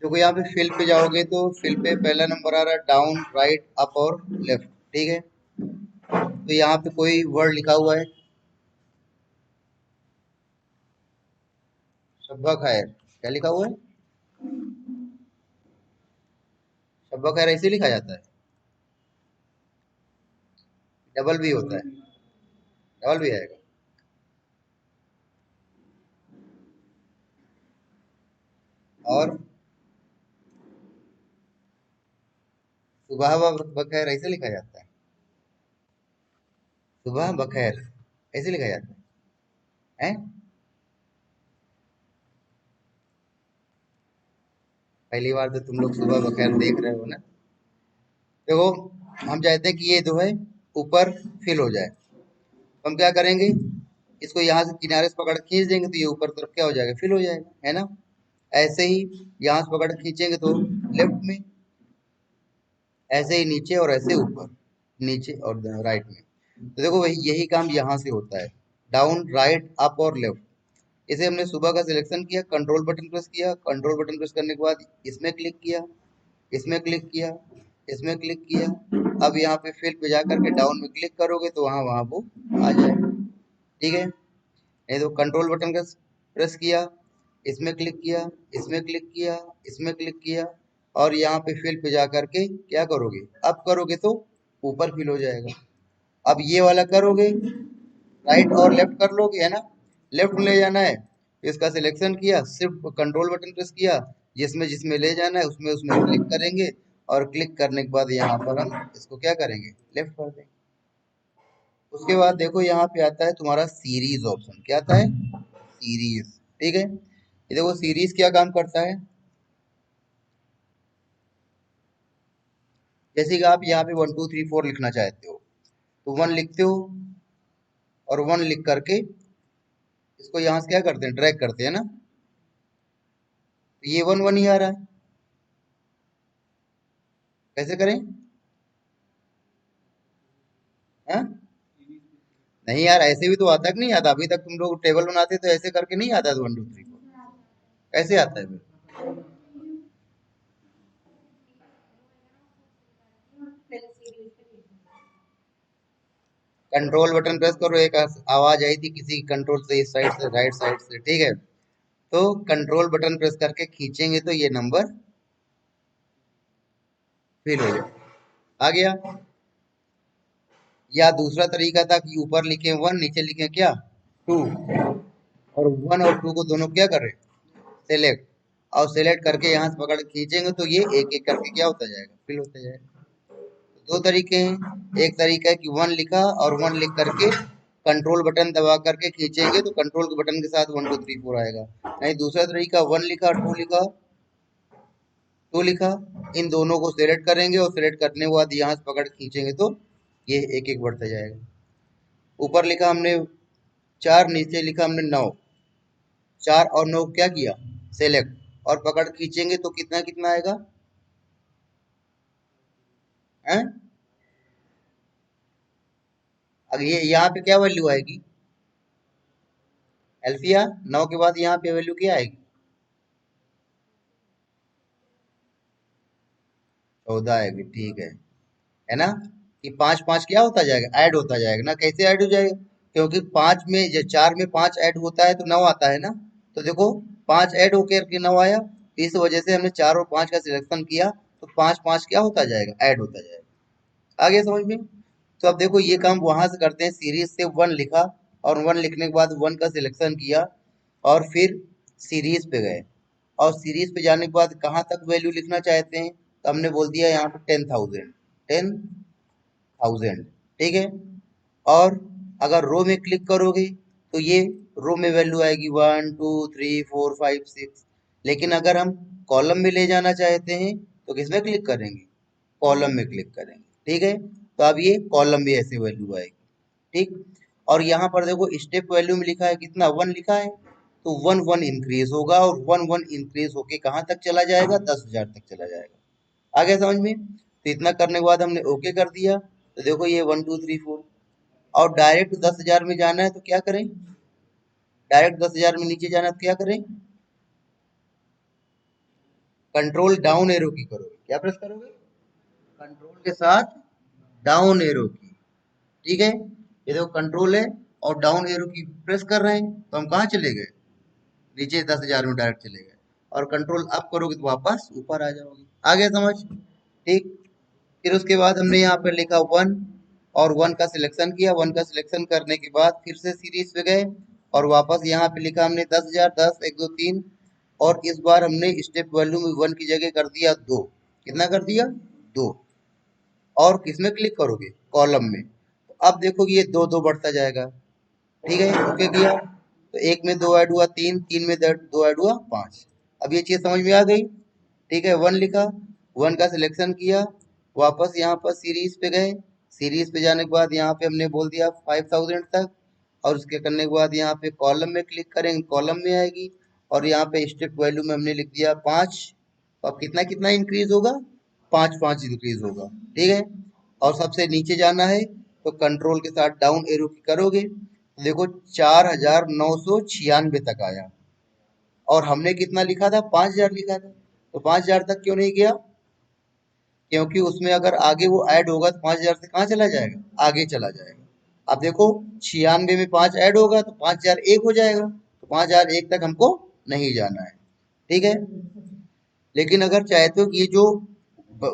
देखो यहाँ पे फिल पे जाओगे तो फिल पे पहला नंबर आ रहा है डाउन राइट अप और लेफ्ट। ठीक है, तो यहाँ पे कोई वर्ड लिखा हुआ है, शब्बा खैर। क्या लिखा हुआ है? शब्बा खैर ऐसे लिखा जाता है? डबल भी होता है? डबल भी आएगा। और सुबह बखैर ऐसे लिखा जाता है? सुबह बखैर ऐसे लिखा जाता है? हैं? पहली बार तो तुम लोग सुबह बखैर देख रहे हो ना। देखो, हम चाहते हैं कि ये जो है ऊपर फिल हो जाए, तो हम क्या करेंगे, इसको यहाँ से किनारे से पकड़ के खींच देंगे तो ये ऊपर तरफ क्या हो जाएगा, फिल हो जाएगा, है ना। ऐसे ही यहाँ से पकड़ के खींचेंगे तो लेफ्ट में, ऐसे ही नीचे और ऐसे ऊपर, नीचे और राइट में। तो देखो वही यही काम यहाँ से होता है, डाउन राइट अप और लेफ्ट। इसे हमने सुबह का सिलेक्शन किया, कंट्रोल बटन प्रेस किया, कंट्रोल बटन प्रेस करने के बाद इसमें क्लिक किया, इसमें क्लिक किया, इसमें क्लिक किया। अब यहाँ पे फिल पे जा करके डाउन में क्लिक करोगे तो वहां वहां वो आ जाएगा। ठीक है, ये तो कंट्रोल बटन का प्रेस किया, इसमें क्लिक किया, इसमें क्लिक किया, इसमें क्लिक किया, और यहाँ पे फिल पे जा करके क्या करोगे, अब करोगे तो ऊपर फिल हो जाएगा। अब ये वाला करोगे, राइट और लेफ्ट कर लोगे, है ना। लेफ्ट में ले जाना है, इसका सिलेक्शन किया, सिर्फ कंट्रोल बटन प्रेस किया, जिसमें जिसमें ले जाना है उसमें उसमें क्लिक करेंगे, और क्लिक करने के बाद यहाँ पर हम इसको क्या करेंगे, लेफ्ट कर देंगे। उसके बाद देखो यहाँ पे आता है तुम्हारा सीरीज ऑप्शन। क्या आता है? सीरीज। ठीक है, ये देखो सीरीज क्या काम करता है। जैसे कि आप यहाँ पे 1 2 3 4 लिखना चाहते हो, तो 1 लिखते हो, और 1 लिख करके इसको यहाँ से क्या करते हैं, ड्रैग करते हैं ना, तो ये 1 1 ही आ रहा है। कैसे करें? हाँ, नहीं यार, ऐसे भी तो आता है कि नहीं आता? अभी तक तुम लोग टेबल बनाते तो ऐसे करके नहीं आता था 1 2 3 4? कैसे आता है फिर? कंट्रोल बटन प्रेस करो, एक आवाज आई थी किसी कंट्रोल से, इस साइड से राइट साइड से। ठीक है, तो कंट्रोल बटन प्रेस करके खींचेंगे तो ये नंबर फिल हो जाए। आ गया। या दूसरा तरीका था कि ऊपर लिखे 1, नीचे लिखे क्या, 2, और 1 और 2 को दोनों क्या करें, सेलेक्ट, और सेलेक्ट करके यहाँ से पकड़ के खींचेंगे तो ये एक एक करके क्या होता जाएगा, फिल होता जाएगा। दो तरीके हैं, एक तरीका है कि 1 लिखा और 1 लिख करके कंट्रोल बटन दबा करके खींचेंगे तो कंट्रोल के बटन के साथ 1 2 3 4 आएगा। नहीं, दूसरा तरीका 1 लिखा, 2 लिखा, 2 लिखा, इन दोनों को सिलेक्ट करेंगे और सिलेक्ट करने के बाद यहाँ से पकड़ के खींचेंगे तो ये एक एक बढ़ता जाएगा। ऊपर लिखा हमने 4, नीचे लिखा हमने 9, 4 और 9 क्या किया, सेलेक्ट, और पकड़ के खींचेंगे तो कितना कितना आएगा, हैं? अब ये यहाँ पे क्या वैल्यू आएगी, एल्फिया 9 के बाद यहाँ पे वैल्यू क्या आएगी, 14 आएगी। ठीक है ना। कि 5 5 क्या होता जाएगा, ऐड होता जाएगा ना। कैसे ऐड हो जाएगा? क्योंकि 5 में, जो 4 में 5 ऐड होता है तो 9 आता है ना। तो देखो 5 ऐड होकर के 9 आया, इस वजह से हमने 4 और 5 का सिलेक्शन किया, तो 5 5 क्या होता जाएगा, ऐड होता जाएगा। आ गया समझ में? तो अब देखो ये काम वहां से करते हैं, सीरीज से 1 लिखा, और 1 लिखने के बाद 1 का सिलेक्शन किया, और फिर सीरीज पे गए, और सीरीज पे जाने के बाद कहाँ तक वैल्यू लिखना चाहते हैं, तो हमने बोल दिया यहाँ पे 10,000, 10,000। ठीक है, और अगर रो में क्लिक करोगे तो ये रो में वैल्यू आएगी 1 2 3 4 5 6। लेकिन अगर हम कॉलम में ले जाना चाहते हैं तो किसमें क्लिक करेंगे, कॉलम में क्लिक करेंगे। ठीक है, तो अब ये कॉलम में ऐसे वैल्यू आएगी। ठीक, और यहाँ पर देखो स्टेप वैल्यू में लिखा है कितना, 1 लिखा है, तो 1 1 इंक्रीज होगा, और 1 1 इंक्रीज होके कहाँ तक चला जाएगा, 10,000 तक चला जाएगा। आ गया समझ में? तो इतना करने के बाद हमने ओके कर दिया, तो देखो ये 1 2 3 4, और डायरेक्ट 10,000 में जाना है तो क्या करें, डायरेक्ट 10,000 में नीचे जाना है तो क्या करें, कंट्रोल डाउन एरो की करोगे। क्या प्रेस करोगे? कंट्रोल के साथ डाउन एरो की। ठीक है, ये देखो कंट्रोल है और डाउन एरो की प्रेस कर रहे हैं तो हम कहाँ चले गए? नीचे 10,000 में डायरेक्ट चले गए। और कंट्रोल अप करोगे तो वापस ऊपर आ जाओगे। आ गया समझ? ठीक। फिर उसके बाद हमने यहाँ पर लिखा 1 और 1 का सिलेक्शन किया। 1 का सिलेक्शन करने के बाद फिर से सीरीज पे गए और वापस यहाँ पे लिखा हमने 10,000, 10, 1, 2, 3। और इस बार हमने स्टेप वैल्यू में 1 की जगह कर दिया 2। कितना कर दिया? 2। और किसमें क्लिक करोगे? कॉलम में। तो अब देखोगे ये 2 2 बढ़ता जाएगा। ठीक है, ओके किया तो 1 में 2 ऐड हुआ 3, 3 में 2 ऐड हुआ 5। अब ये चीज समझ में आ गई? ठीक है, 1 लिखा, 1 का सिलेक्शन किया, वापस यहाँ पर सीरीज पे गए। सीरीज पे जाने के बाद यहाँ पे हमने बोल दिया 5000 तक। और उसके करने के बाद यहाँ पे कॉलम में क्लिक करेंगे, कॉलम में आएगी। और यहाँ पे स्टेप वैल्यू में हमने लिख दिया 5। तो अब कितना कितना इंक्रीज होगा? 5 5 इंक्रीज होगा। ठीक है, और सबसे नीचे जाना है तो कंट्रोल के साथ डाउन एरो की करोगे तो देखो 4,996 तक आया। और हमने कितना लिखा था? 5,000 लिखा था। तो 5,000 तक क्यों नहीं गया? क्योंकि उसमें अगर आगे वो ऐड होगा तो 5,000 से कहाँ चला जाएगा? आगे चला जाएगा। अब देखो 96 में 5 ऐड होगा तो 5,001 हो जाएगा। तो 5,001 तक हमको नहीं जाना है। ठीक है, लेकिन अगर चाहते हो कि ये जो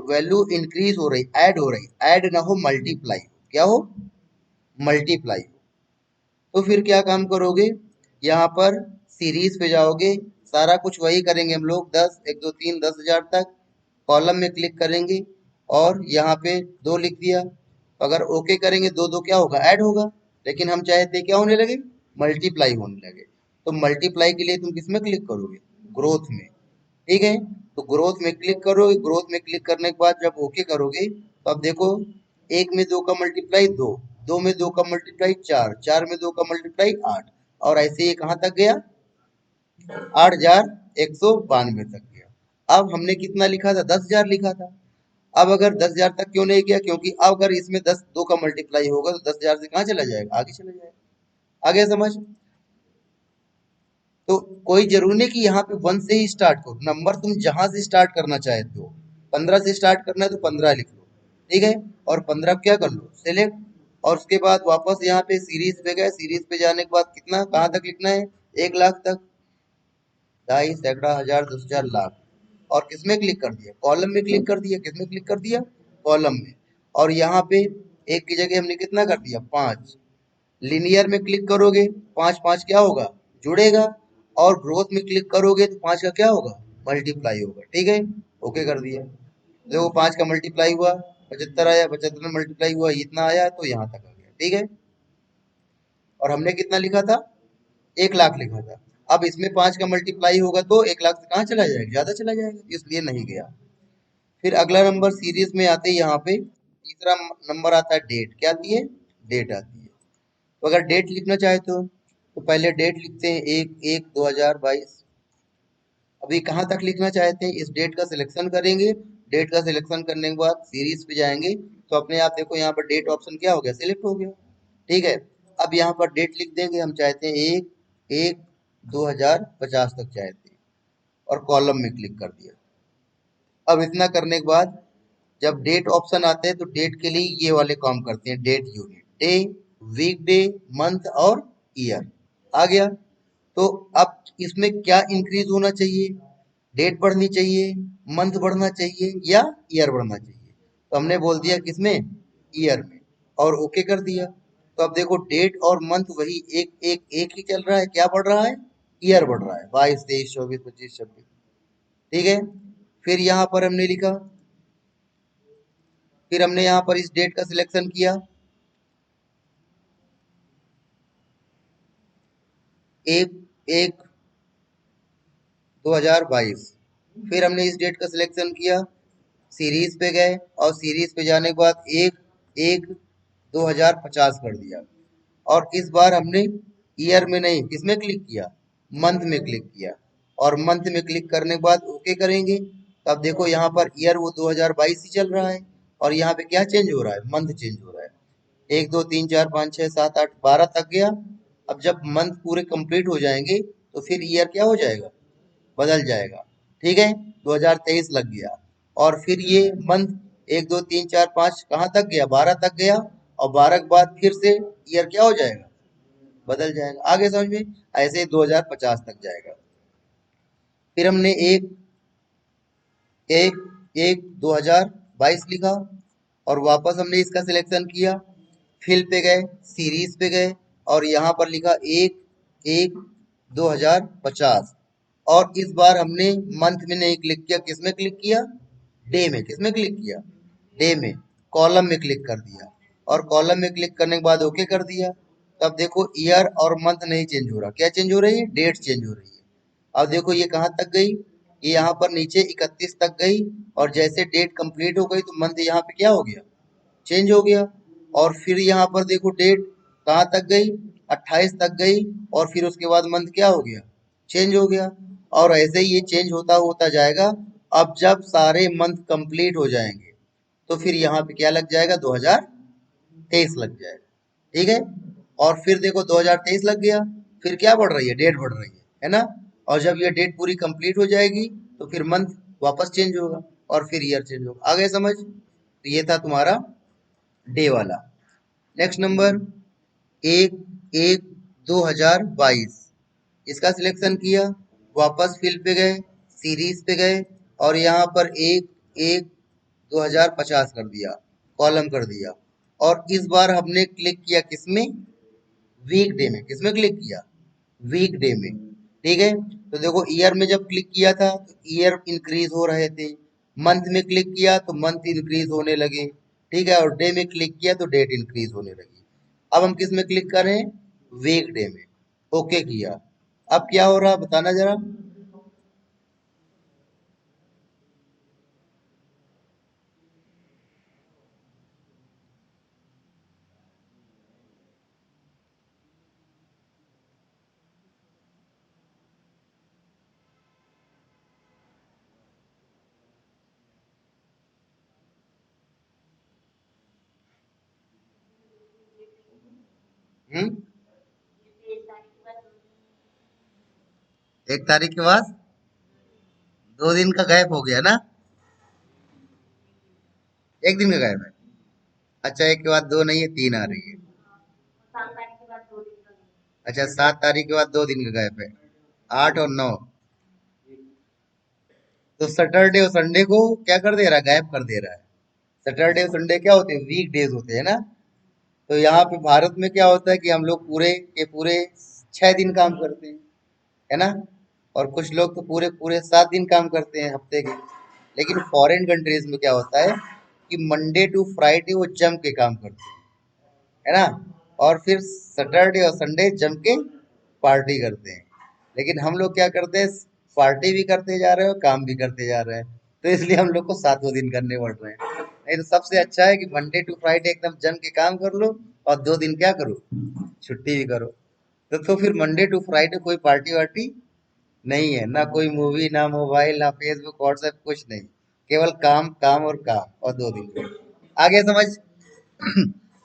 वैल्यू इंक्रीज हो रही, ऐड हो रही, ऐड ना हो, मल्टीप्लाई। क्या हो? मल्टीप्लाई। तो फिर क्या काम करोगे? यहाँ पर सीरीज पे जाओगे, सारा कुछ वही करेंगे हम लोग, 10, 1, 2, 3, 10,000 तक। कॉलम में क्लिक करेंगे और यहाँ पे 2 लिख दिया। अगर ओके करेंगे 2 2 क्या होगा? ऐड होगा। लेकिन हम चाहते क्या होने लगे? मल्टीप्लाई होने लगे। तो मल्टीप्लाई के लिए तुम किसमें क्लिक करोगे? ग्रोथ में। ठीक है, तो ग्रोथ में क्लिक करोगे। ग्रोथ में क्लिक करने के बाद जब ओके करोगे तो अब देखो 1 में 2 का मल्टीप्लाई 2, 2 में 2 का मल्टीप्लाई 4, 4 में 2 का मल्टीप्लाई 8। और ऐसे ये कहाँ तक गया? 8,192 तक गया। अब हमने कितना लिखा था? 10,000 लिखा था। अब अगर 10,000 तक क्यों नहीं गया? क्योंकि अब अगर इसमें 10 2 का मल्टीप्लाई होगा तो 10,000 से कहाँ चला जाएगा? आगे चला जाएगा। आगे समझ? तो कोई जरूरी नहीं कि यहाँ पे 1 से ही स्टार्ट करो। नंबर तुम जहां से स्टार्ट करना चाहते हो, 15 से स्टार्ट करना है तो 15 लिख लो। ठीक है, और 15 क्या कर लो? सेलेक्ट। और उसके बाद वापस यहाँ पे सीरीज पे गए। सीरीज पे जाने के बाद कितना, कहाँ तक लिखना है? 1,00,000 तक। ढाई, सैकड़ा, हजार, 10,000, लाख। और किसमें क्लिक कर दिया? कॉलम में क्लिक कर दिया। किसमें क्लिक कर दिया? कॉलम में। और यहाँ पे एक की जगह हमने कितना कर दिया? 5। लिनियर में क्लिक करोगे 5 5 क्या होगा? जुड़ेगा। और ग्रोथ में क्लिक करोगे तो 5 का क्या होगा? मल्टीप्लाई होगा। ठीक है, ओके कर दिया। देखो 5 का मल्टीप्लाई हुआ 75 आया, 75 में मल्टीप्लाई हुआ इतना आया तो यहाँ तक आ गया। ठीक है, और हमने कितना लिखा था? 1,00,000 लिखा था। अब इसमें 5 का मल्टीप्लाई होगा तो 1,00,000 से कहाँ चला जाएगा? ज्यादा चला जाएगा, इसलिए नहीं गया। फिर अगला नंबर सीरीज में आते हैं यहाँ पे तीसरा नंबर आता है डेट। क्या आती है? डेट आती है। तो अगर डेट लिखना चाहते हो तो पहले डेट लिखते हैं 1/1/2022। अभी कहाँ तक लिखना चाहते हैं? इस डेट का सिलेक्शन करेंगे। डेट का सिलेक्शन करने के बाद सीरीज पे जाएंगे तो अपने आप देखो यहाँ पर डेट ऑप्शन क्या हो गया? सिलेक्ट हो गया। ठीक है, अब यहाँ पर डेट लिख देंगे। हम चाहते हैं 1/1/2050 तक चाहते हैं और कॉलम में क्लिक कर दिया। अब इतना करने के बाद जब डेट ऑप्शन आते हैं तो डेट के लिए ये वाले काम करते हैं। Date unit, day, week day, month और ईयर। आ गया। तो अब इसमें क्या इंक्रीज होना चाहिए? डेट बढ़नी चाहिए, मंथ बढ़ना चाहिए या ईयर बढ़ना चाहिए? तो हमने बोल दिया किसमें? ईयर में। और ओके कर दिया। तो अब देखो डेट और मंथ वही एक एक एक ही चल रहा है। क्या बढ़ रहा है? ईयर बढ़ रहा है। 22, 23, 24, 25, 26। ठीक है, फिर यहाँ पर हमने लिखा, फिर हमने यहाँ पर इस डेट का सिलेक्शन किया, 1/1/2022। फिर हमने इस डेट का सिलेक्शन किया, सीरीज पे गए और सीरीज पे जाने के बाद 1/1/2050 कर दिया। और इस बार हमने ईयर में नहीं, किसमें क्लिक किया? मंथ में क्लिक किया। और मंथ में क्लिक करने के बाद ओके करेंगे। अब देखो यहाँ पर ईयर वो 2022 ही चल रहा है और यहाँ पे क्या चेंज हो रहा है? मंथ चेंज हो रहा है। 1 2 3 4 5 6 7 8 12 तक गया। अब जब मंथ पूरे कंप्लीट हो जाएंगे तो फिर ईयर क्या हो जाएगा? बदल जाएगा। ठीक है, 2023 लग गया। और फिर ये मंथ 1 2 3 4 5 कहाँ तक गया, 12 तक गया। और 12 के बाद फिर से ईयर क्या हो जाएगा, बदल जाएगा। आगे समझ में, ऐसे 2050 तक जाएगा। फिर हमने एक एक एक 2022 लिखा और वापस हमने इसका सिलेक्शन किया, फिल पे गए, सीरीज पे गए और यहाँ पर लिखा एक एक 2050। और इस बार हमने मंथ में नहीं क्लिक किया, किस में क्लिक किया, डे में। किस में क्लिक किया, डे में। कॉलम में क्लिक कर दिया और कॉलम में क्लिक करने के बाद ओके कर दिया। तब देखो ईयर और मंथ नहीं चेंज हो रहा, क्या चेंज हो रही है, डेट चेंज हो रही है। अब देखो ये कहाँ तक गई, ये यहाँ पर नीचे 31 तक गई। और जैसे डेट कंप्लीट हो गई तो मंथ यहाँ पे क्या हो गया, चेंज हो गया। और फिर यहाँ पर देखो डेट कहाँ तक गई, 28 तक गई। और फिर उसके बाद मंथ क्या हो गया, चेंज हो गया। और ऐसे ही ये चेंज होता होता जाएगा। अब जब सारे मंथ कंप्लीट हो जाएंगे तो फिर यहाँ पे क्या लग जाएगा, 2023 लग जाएगा। ठीक है। और फिर देखो 2023 लग गया, फिर क्या बढ़ रही है, डेट बढ़ रही है ना। और जब ये डेट पूरी कंप्लीट हो जाएगी तो फिर मंथ वापस चेंज होगा और फिर ईयर चेंज होगा। आगे समझ। तो ये था तुम्हारा डे वाला। नेक्स्ट नंबर, एक एक 2022, इसका सिलेक्शन किया, वापस फिल पे गए, सीरीज पे गए और यहाँ पर एक एक 2050 कर दिया, कॉलम कर दिया। और इस बार हमने क्लिक किया किसमें, वीक डे में। किसमें क्लिक किया, वीक डे में। ठीक है। तो देखो ईयर में जब क्लिक किया था तो ईयर इंक्रीज हो रहे थे, मंथ में क्लिक किया तो मंथ इंक्रीज होने लगे। ठीक है। और डे में क्लिक किया तो डेट इंक्रीज होने लगी। अब हम किस में क्लिक कर रहे हैं, वीक डे में। ओके किया। अब क्या हो रहा बताना जरा। हम्म। 1 तारीख के बाद 2 दिन का गैप हो गया ना, 1 दिन का गैप है। अच्छा, एक के बाद दो नहीं है, 3 आ रही है। अच्छा, 7 तारीख के बाद 2 दिन का गैप है, 8 और 9। तो सैटरडे और संडे को क्या कर दे रहा है, गायब कर दे रहा है। सैटरडे और संडे क्या होते हैं, वीक डेज होते हैं ना। तो यहाँ पे भारत में क्या होता है कि हम लोग पूरे के पूरे 6 दिन काम करते हैं, है ना। और कुछ लोग तो पूरे पूरे 7 दिन काम करते हैं हफ्ते के। लेकिन फॉरेन कंट्रीज में क्या होता है कि मंडे टू फ्राइडे वो जम के काम करते हैं, है ना। और फिर सैटरडे और संडे जम के पार्टी करते हैं। लेकिन हम लोग क्या करते हैं, पार्टी भी करते जा रहे हो, काम भी करते जा रहे हैं। तो इसलिए हम लोग को 7 दिन करने पड़ रहे हैं। नहीं तो सबसे अच्छा है कि मंडे टू फ्राइडे एकदम जम के काम कर लो और 2 दिन क्या करो, छुट्टी भी करो। तो फिर मंडे टू फ्राइडे कोई पार्टी वार्टी नहीं है, ना कोई मूवी, ना मोबाइल, ना फेसबुक व्हाट्सएप, कुछ नहीं। केवल काम काम और काम, और 2 दिन। आगे समझ।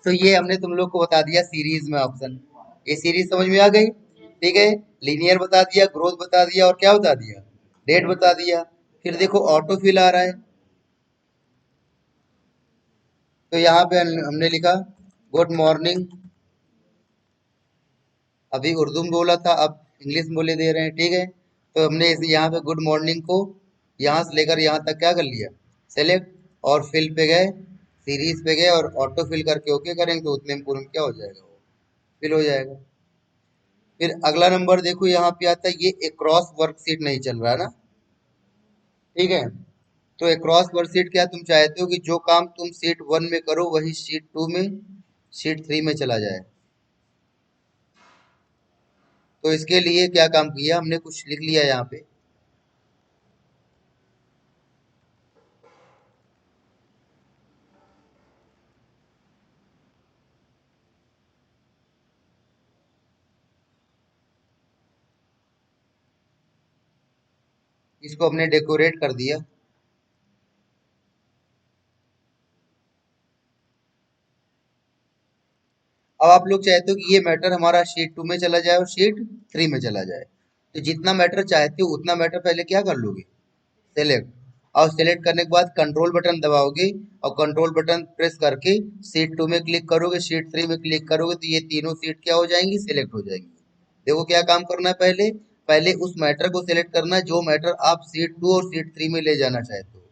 तो ये हमने तुम लोग को बता दिया सीरीज में ऑप्शन। ये सीरीज समझ में आ गई। ठीक है। लीनियर बता दिया, ग्रोथ बता दिया और क्या बता दिया, डेट बता दिया। फिर देखो ऑटो फिल आ रहा है। तो यहाँ पे हमने लिखा गुड मॉर्निंग। अभी उर्दू में बोला था, अब इंग्लिश में बोले दे रहे हैं। ठीक है। तो हमने इस यहाँ पे गुड मॉर्निंग को यहाँ से लेकर यहाँ तक क्या कर लिया, सेलेक्ट। और फिल पे गए, सीरीज पे गए और ऑटो फिल करके ओके करेंगे तो उतने में पूर्ण क्या हो जाएगा, वो फिल हो जाएगा। फिर अगला नंबर देखो यहाँ पे आता है, ये एक्रॉस वर्कशीट नहीं चल रहा है ना। ठीक है। तो एक्रॉस वर्कशीट क्या, तुम चाहते हो कि जो काम तुम शीट 1 में करो वही शीट 2 में, शीट 3 में चला जाए। तो इसके लिए क्या काम किया हमने, कुछ लिख लिया यहाँ पे। इसको हमने डेकोरेट कर दिया। अब आप लोग चाहते हो कि ये मैटर हमारा शीट 2 में चला जाए और शीट 3 में चला जाए। तो जितना मैटर चाहते हो उतना मैटर पहले क्या कर लोगे, सेलेक्ट। और सेलेक्ट करने के बाद कंट्रोल बटन दबाओगे और कंट्रोल बटन प्रेस करके शीट 2 में क्लिक करोगे, शीट 3 में क्लिक करोगे तो ये तीनों शीट क्या हो जाएंगी, सिलेक्ट हो जाएंगी। देखो क्या काम करना है, पहले पहले उस मैटर को सिलेक्ट करना है जो मैटर आप शीट 2 और शीट 3 में ले जाना चाहते हो।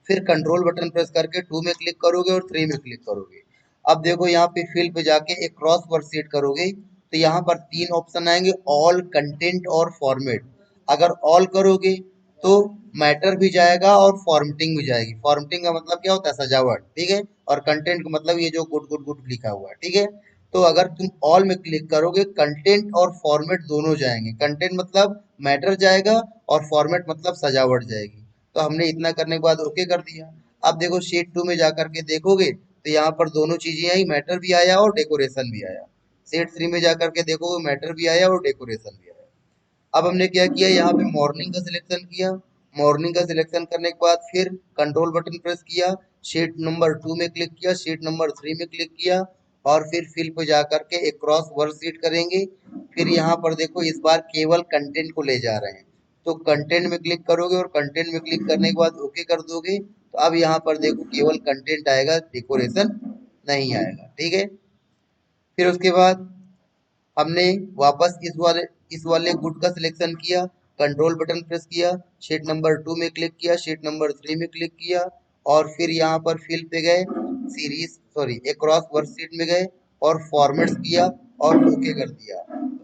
फिर कंट्रोल बटन प्रेस करके 2 में क्लिक करोगे और 3 में क्लिक करोगे। अब देखो यहाँ पे फिल पे जाके एक क्रॉस वर्कशीट करोगे तो यहाँ पर तीन ऑप्शन आएंगे, ऑल, कंटेंट और फॉर्मेट। अगर ऑल करोगे तो मैटर भी जाएगा और फॉर्मेटिंग भी जाएगी। फॉर्मेटिंग का मतलब क्या होता है, सजावट, ठीक है। और कंटेंट का मतलब ये जो गुड गुड गुड लिखा हुआ है, ठीक है। तो अगर तुम ऑल में क्लिक करोगे कंटेंट और फॉर्मेट दोनों जाएंगे। कंटेंट मतलब मैटर जाएगा और फॉर्मेट मतलब सजावट जाएगी। तो हमने इतना करने के बाद ओके कर दिया। अब देखो शीट 2 में जाकर के देखोगे तो यहाँ पर दोनों चीजें आई, मैटर भी आया और डेकोरेशन भी आया। शीट 3 में जाकर के देखोगे मैटर भी आया और डेकोरेशन भी आया। अब हमने क्या किया, यहाँ पे मॉर्निंग का सिलेक्शन किया। मॉर्निंग का सिलेक्शन करने के बाद फिर कंट्रोल बटन प्रेस किया, शीट नंबर 2 में क्लिक किया, शीट नंबर 3 में क्लिक किया और फिर फिल पे जा करके एक क्रॉस वर्कशीट करेंगे। फिर यहाँ पर देखो इस बार केवल कंटेंट को ले जा रहे हैं तो कंटेंट में क्लिक करोगे और कंटेंट में क्लिक करने के बाद ओके कर दोगे तो अब यहाँ पर देखो केवल कंटेंट आएगा, डेकोरेशन नहीं आएगा, ठीक है। फिर उसके बाद हमने वापस इस वाले गुड का सिलेक्शन किया, कंट्रोल बटन प्रेस किया, शीट नंबर 2 में क्लिक किया, शीट नंबर 3 में क्लिक किया और फिर यहाँ पर फिल पे गए, सीरीज सॉरी एक क्रॉस वर्कशीट में गए और फॉर्मेट्स किया और ओके कर दिया।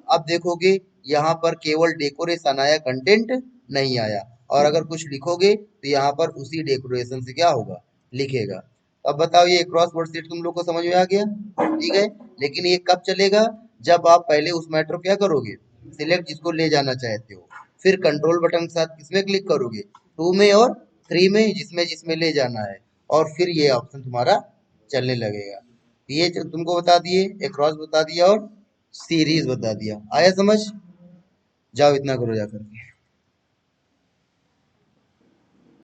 अब देखोगे यहाँ पर केवल डेकोरेशन आया, कंटेंट नहीं आया। और अगर कुछ लिखोगे तो यहाँ पर उसी डेकोरेशन से क्या होगा, लिखेगा। अब बताओ ये क्रॉस वर्कशीट तुम लोग को समझ में आ गया, ठीक है। लेकिन ये कब चलेगा, जब आप पहले उस मैटर को क्या करोगे, सिलेक्ट जिसको ले जाना चाहते हो, फिर कंट्रोल बटन के साथ किसमें क्लिक करोगे, 2 में और 3 में, जिसमें जिसमें ले जाना है। और फिर ये ऑप्शन तुम्हारा चलने लगेगा। ये जो तुमको बता दिए, एक क्रॉस बता दिया और सीरीज बता दिया। आया समझ, जाओ इतना करो जाकर के।